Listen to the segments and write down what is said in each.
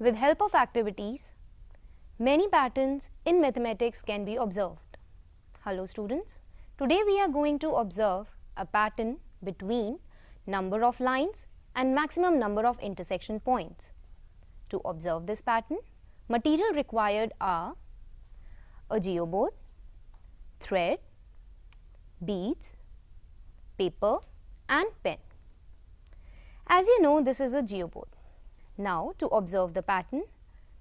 With help of activities, many patterns in mathematics can be observed. Hello students, today we are going to observe a pattern between number of lines and maximum number of intersection points. To observe this pattern, material required are a geoboard, thread, beads, paper and pen. As you know, this is a geoboard. Now, to observe the pattern,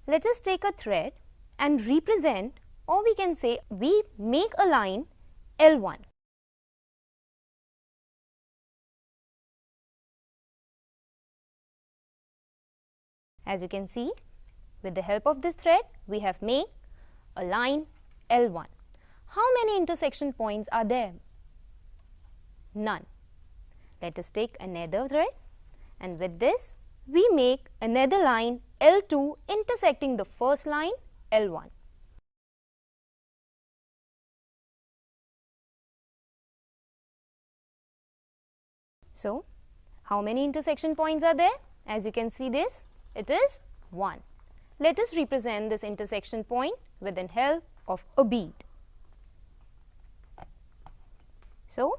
let us take a thread and represent, or we can say we make a line L1. As you can see, with the help of this thread, we have made a line L1. How many intersection points are there? None. Let us take another thread, and with this, we make another line L2 intersecting the first line L1. So, how many intersection points are there? As you can see this, it is 1. Let us represent this intersection point with the help of a bead. So,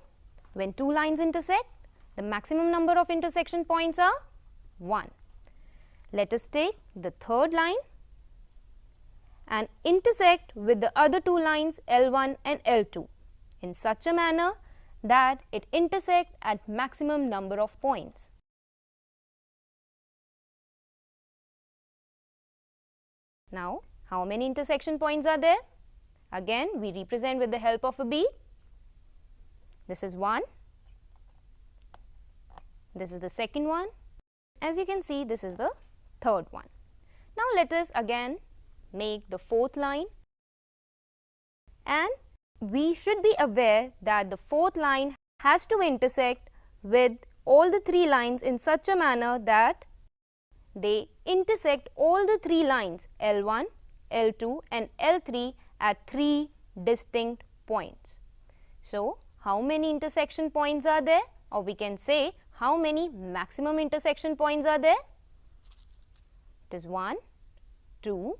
when two lines intersect, the maximum number of intersection points are 1. Let us take the third line and intersect with the other two lines L1 and L2 in such a manner that it intersects at maximum number of points. Now, how many intersection points are there? Again, we represent with the help of a bead. This is 1. This is the second one. As you can see, this is the third one. Now, let us again make the fourth line, and we should be aware that the fourth line has to intersect with all the three lines in such a manner that they intersect all the three lines L1, L2 and L3 at 3 distinct points. So, how many intersection points are there, or we can say how many maximum intersection points are there? It is 1, 2,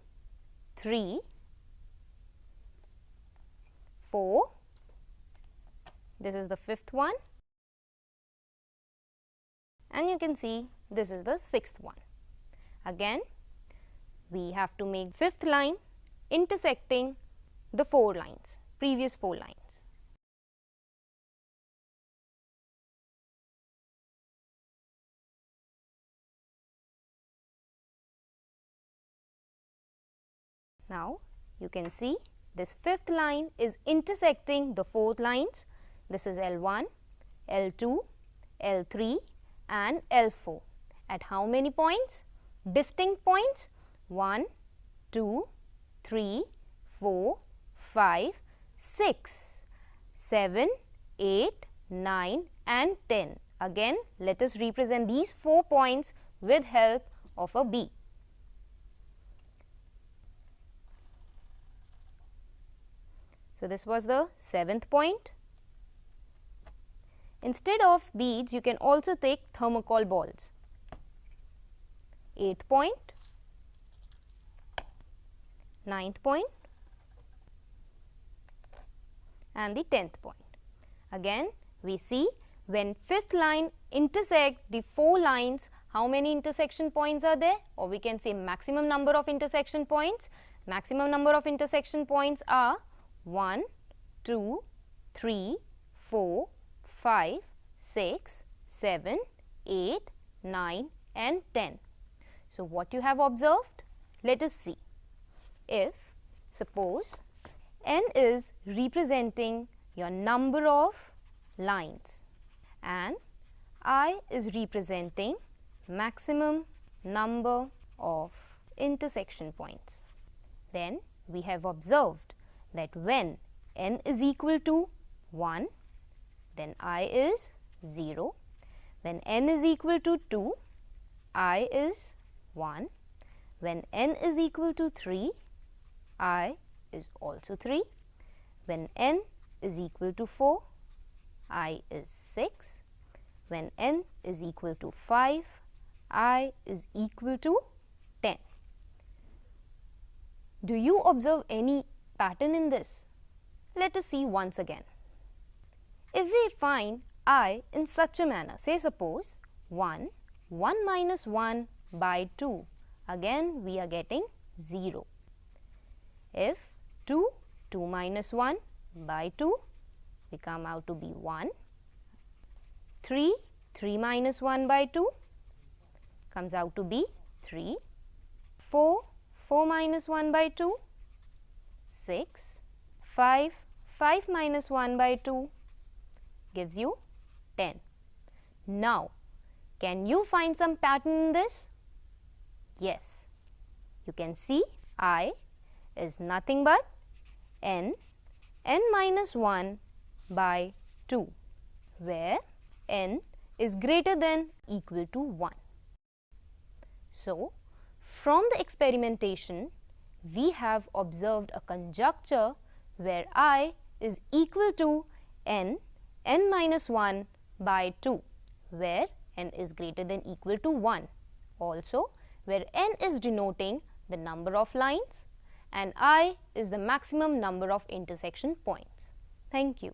3, 4, this is the fifth one, and you can see this is the sixth one. Again, we have to make fifth line intersecting the previous four lines. Now, you can see this fifth line is intersecting the fourth lines. This is L1, L2, L3 and L4. At how many points? Distinct points 1, 2, 3, 4, 5, 6, 7, 8, 9 and 10. Again, let us represent these 4 points with help of a bead. So, this was the 7th point. Instead of beads, you can also take thermocol balls. 8th point, 9th point and the 10th point. Again, we see when 5th line intersect the 4 lines, how many intersection points are there, or we can say maximum number of intersection points. Maximum number of intersection points are 1, 2, 3, 4, 5, 6, 7, 8, 9 and 10. So, what you have observed? Let us see. If suppose n is representing your number of lines and I is representing maximum number of intersection points, then we have observed that when n is equal to 1, then I is 0. When n is equal to 2, I is 1. When n is equal to 3, I is also 3. When n is equal to 4, I is 6. When n is equal to 5, I is equal to 10. Do you observe any pattern in this? Let us see once again. If we find I in such a manner, say suppose 1 minus 1 by 2, again we are getting 0. If 2 minus 1 by 2, we come out to be 1. 3 minus 1 by 2 comes out to be 3. 4 minus 1 by 2, 6. 5 minus 1 by 2 gives you 10. Now, can you find some pattern in this? Yes. You can see I is nothing but n minus 1 by 2, where n is greater than equal to 1. So, from the experimentation, we have observed a conjecture where I is equal to n minus 1 by 2, where n is greater than equal to 1. Also, where n is denoting the number of lines and I is the maximum number of intersection points. Thank you.